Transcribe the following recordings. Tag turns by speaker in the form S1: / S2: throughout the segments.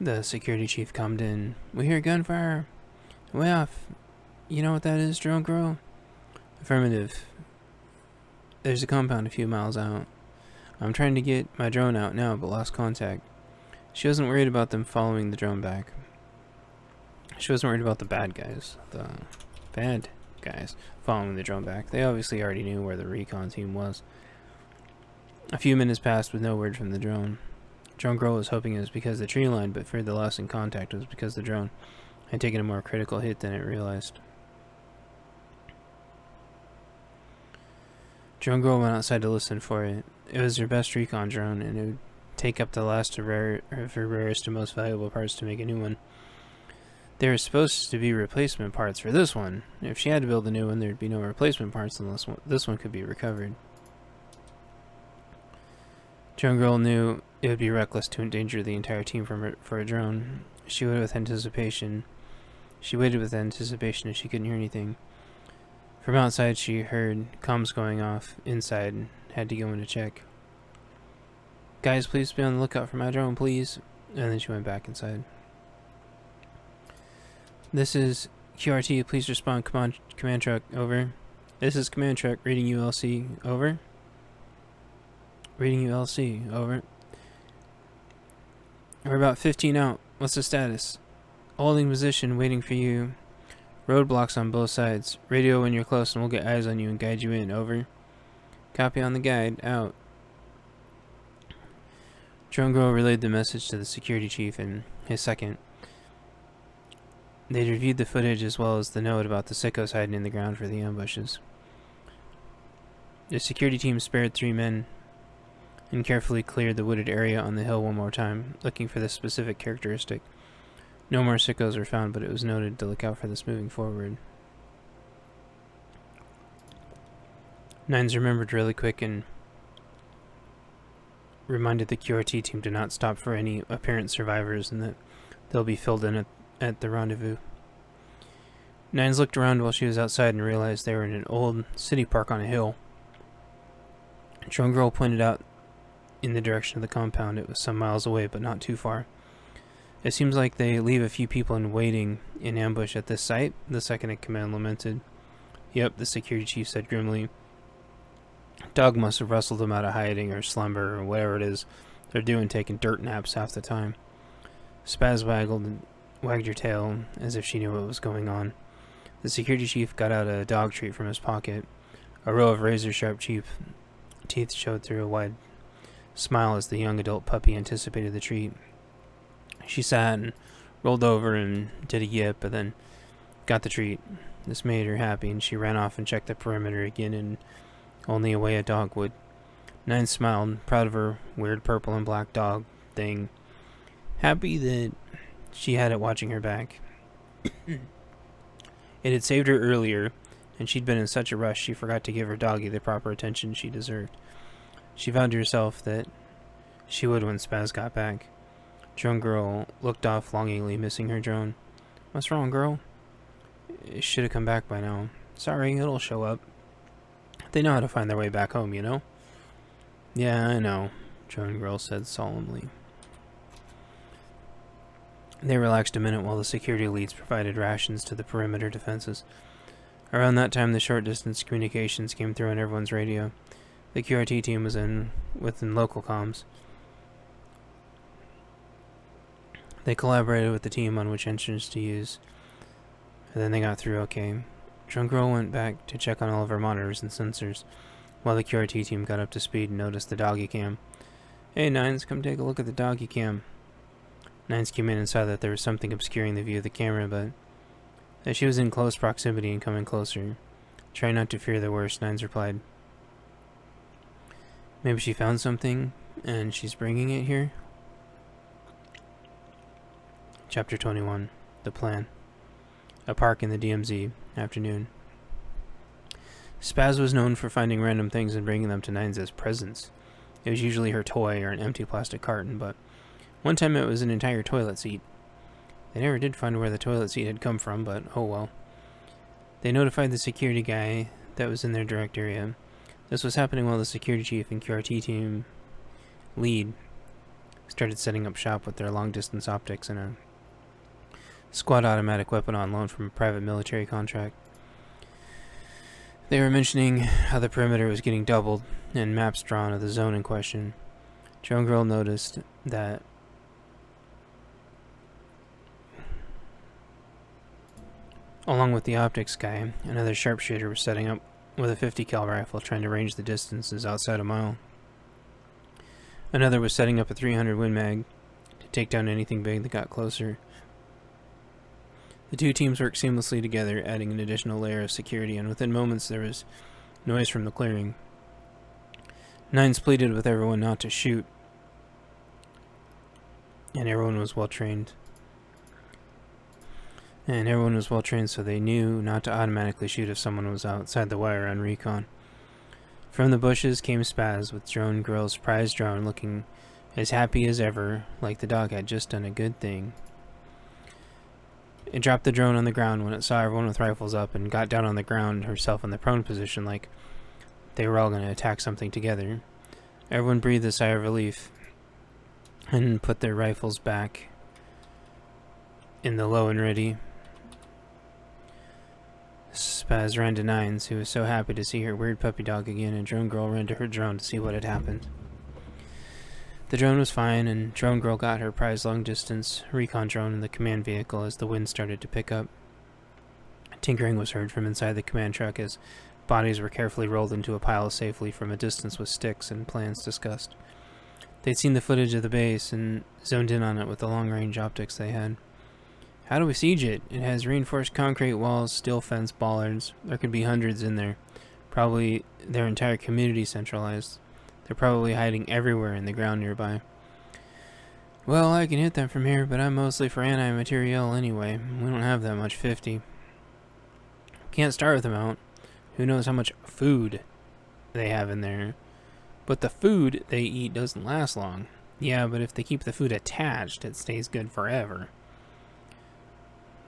S1: The security chief calmed in. We hear gunfire. Way off. You know what that is, drone girl? Affirmative. There's a compound a few miles out. I'm trying to get my drone out now, but lost contact. She wasn't worried about them following the drone back. She wasn't worried about the bad guys. The bad guys following the drone back. They obviously already knew where the recon team was. A few minutes passed with no word from the drone. Drone girl was hoping it was because the tree line, but feared the loss in contact was because the drone had taken a more critical hit than it realized. Drone girl went outside to listen for it. It was her best recon drone, and it would take up the last of her rarest and most valuable parts to make a new one. There were supposed to be replacement parts for this one. If she had to build a new one, there'd be no replacement parts unless this one could be recovered. Drone girl knew it would be reckless to endanger the entire team for a drone. She waited with anticipation as she couldn't hear anything. From outside, she heard comms going off inside and had to go in to check. Guys, please be on the lookout for my drone, please. And then she went back inside. This is QRT, please respond. Command truck, over. This is command truck, reading ULC, over. Reading ULC, over. We're about 15 out. What's the status? Holding position, waiting for you. Roadblocks on both sides. Radio when you're close and we'll get eyes on you and guide you in, over. Copy on the guide, out. Drone girl relayed the message to the security chief and his second. They'd reviewed the footage as well as the note about the sickos hiding in the ground for the ambushes. The security team spared 3 men and carefully cleared the wooded area on the hill one more time, looking for this specific characteristic. No more sickos were found, but it was noted to look out for this moving forward. Nines remembered really quick and reminded the QRT team to not stop for any apparent survivors and that they'll be filled in at the rendezvous. Nines looked around while she was outside and realized they were in an old city park on a hill. Drone girl pointed out in the direction of the compound. It was some miles away, but not too far. It seems like they leave a few people in waiting in ambush at this site, the second in command lamented. Yep, the security chief said grimly. Dog must have wrestled them out of hiding or slumber or whatever it is they're doing, taking dirt naps half the time. Spaz wagged her tail as if she knew what was going on. The security chief got out a dog treat from his pocket. A row of razor-sharp teeth showed through a wide smile as the young adult puppy anticipated the treat. She sat and rolled over and did a yip, but then got the treat. This made her happy, and she ran off and checked the perimeter again in only a way a dog would. Nine smiled, proud of her weird purple and black dog thing, happy that she had it watching her back. It had saved her earlier, and she'd been in such a rush she forgot to give her doggy the proper attention she deserved. She vowed to herself that she would when Spaz got back. Drone girl looked off longingly, missing her drone. What's wrong, girl? It should have come back by now. Sorry, it'll show up. They know how to find their way back home, you know? Yeah, I know, drone girl said solemnly. They relaxed a minute while the security leads provided rations to the perimeter defenses. Around that time, the short-distance communications came through on everyone's radio. The QRT team was within local comms. They collaborated with the team on which engines to use, and then they got through okay. Drone girl went back to check on all of her monitors and sensors, while the QRT team got up to speed and noticed the doggy cam. Hey, Nines, come take a look at the doggy cam. Nines came in and saw that there was something obscuring the view of the camera, but that she was in close proximity and coming closer. Try not to fear the worst, Nines replied. Maybe she found something, and she's bringing it here? Chapter 21. The Plan. A park in the DMZ. Afternoon. Spaz was known for finding random things and bringing them to Nines as presents. It was usually her toy or an empty plastic carton, but one time it was an entire toilet seat. They never did find where the toilet seat had come from, but oh well. They notified the security guy that was in their direct area. This was happening while the security chief and QRT team lead started setting up shop with their long-distance optics and a squad automatic weapon on loan from a private military contract. They were mentioning how the perimeter was getting doubled and maps drawn of the zone in question. Drone Girl noticed that along with the optics guy, another sharpshooter was setting up with a 50 cal rifle trying to range the distances outside a mile. Another was setting up a 300 Win Mag to take down anything big that got closer. The two teams worked seamlessly together, adding an additional layer of security, and within moments there was noise from the clearing. Nines pleaded with everyone not to shoot, and everyone was well trained. So they knew not to automatically shoot if someone was outside the wire on recon. From the bushes came Spaz with Drone Girl's prize drone, looking as happy as ever, like the dog had just done a good thing. It dropped the drone on the ground when it saw everyone with rifles up and got down on the ground herself in the prone position like they were all going to attack something together. Everyone breathed a sigh of relief and put their rifles back in the low and ready. Spaz ran to Nines, who was so happy to see her weird puppy dog again, and Drone Girl ran to her drone to see what had happened. The drone was fine, and Drone Girl got her prize long-distance recon drone in the command vehicle as the wind started to pick up. Tinkering was heard from inside the command truck as bodies were carefully rolled into a pile safely from a distance with sticks and plans discussed. They'd seen the footage of the base and zoned in on it with the long-range optics they had. How do we siege it? It has reinforced concrete walls, steel fence, bollards. There could be hundreds in there. Probably their entire community centralized. They're probably hiding everywhere in the ground nearby. Well, I can hit them from here, but I'm mostly for anti-materiel anyway. We don't have that much 50. Can't starve them out. Who knows how much food they have in there. But the food they eat doesn't last long. Yeah, but if they keep the food attached, it stays good forever.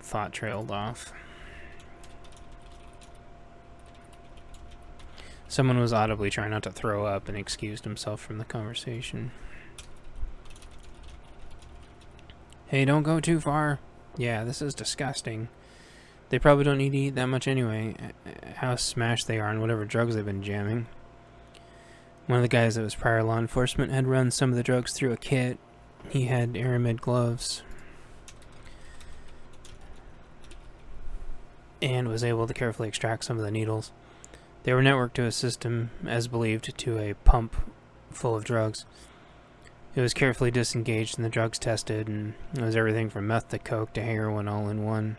S1: Thought trailed off. Someone was audibly trying not to throw up and excused himself from the conversation. Hey, don't go too far. Yeah, this is disgusting. They probably don't need to eat that much anyway. How smashed they are on whatever drugs they've been jamming. One of the guys that was prior law enforcement had run some of the drugs through a kit. He had aramid gloves and was able to carefully extract some of the needles. They were networked to a system, as believed, to a pump full of drugs. It was carefully disengaged and the drugs tested, and it was everything from meth to coke to heroin all in one.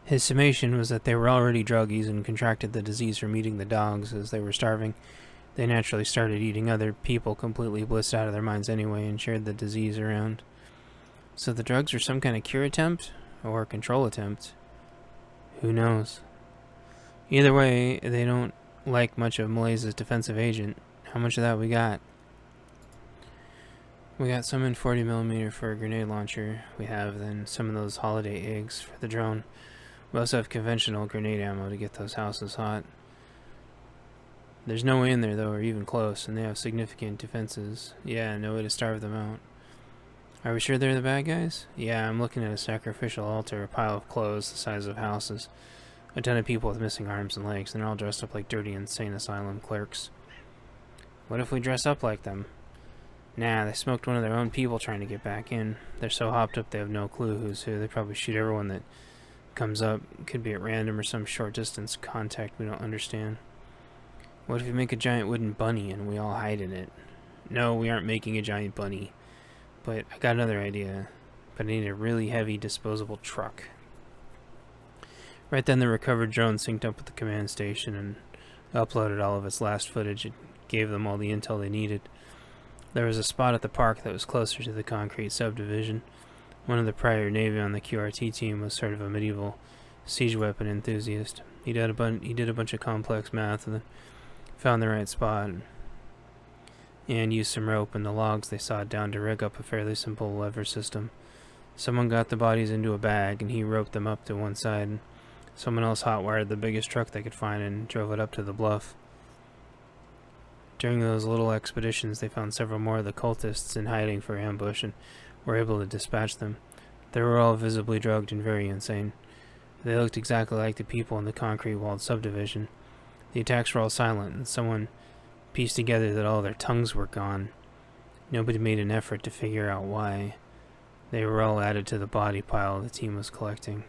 S1: His summation was that they were already druggies and contracted the disease from eating the dogs. As they were starving, they naturally started eating other people, completely blissed out of their minds anyway, and shared the disease around. So the drugs were some kind of cure attempt? Or control attempt? Who knows? Either way, they don't like much of Malaysia's defensive agent. How much of that we got? We got some in 40mm for a grenade launcher. We have then some of those holiday eggs for the drone. We also have conventional grenade ammo to get those houses hot. There's no way in there though, or even close, and they have significant defenses. Yeah, no way to starve them out. Are we sure they're the bad guys? Yeah, I'm looking at a sacrificial altar, a pile of clothes the size of houses. A ton of people with missing arms and legs, and they're all dressed up like dirty insane asylum clerks. What if we dress up like them? Nah, they smoked one of their own people trying to get back in. They're so hopped up they have no clue who's who. They probably shoot everyone that comes up. Could be at random or some short distance contact we don't understand. What if we make a giant wooden bunny and we all hide in it? No, we aren't making a giant bunny. But I got another idea. But I need a really heavy disposable truck. Right then the recovered drone synced up with the command station and uploaded all of its last footage. It gave them all the intel they needed. There was a spot at the park that was closer to the concrete subdivision. One of the prior Navy on the QRT team was sort of a medieval siege weapon enthusiast. He did a bunch of complex math and then found the right spot and used some rope and the logs they sawed down to rig up a fairly simple lever system. Someone got the bodies into a bag and he roped them up to one side, and someone else hot-wired the biggest truck they could find and drove it up to the bluff. During those little expeditions, they found several more of the cultists in hiding for ambush and were able to dispatch them. They were all visibly drugged and very insane. They looked exactly like the people in the concrete-walled subdivision. The attacks were all silent, and someone pieced together that all their tongues were gone. Nobody made an effort to figure out why. They were all added to the body pile the team was collecting.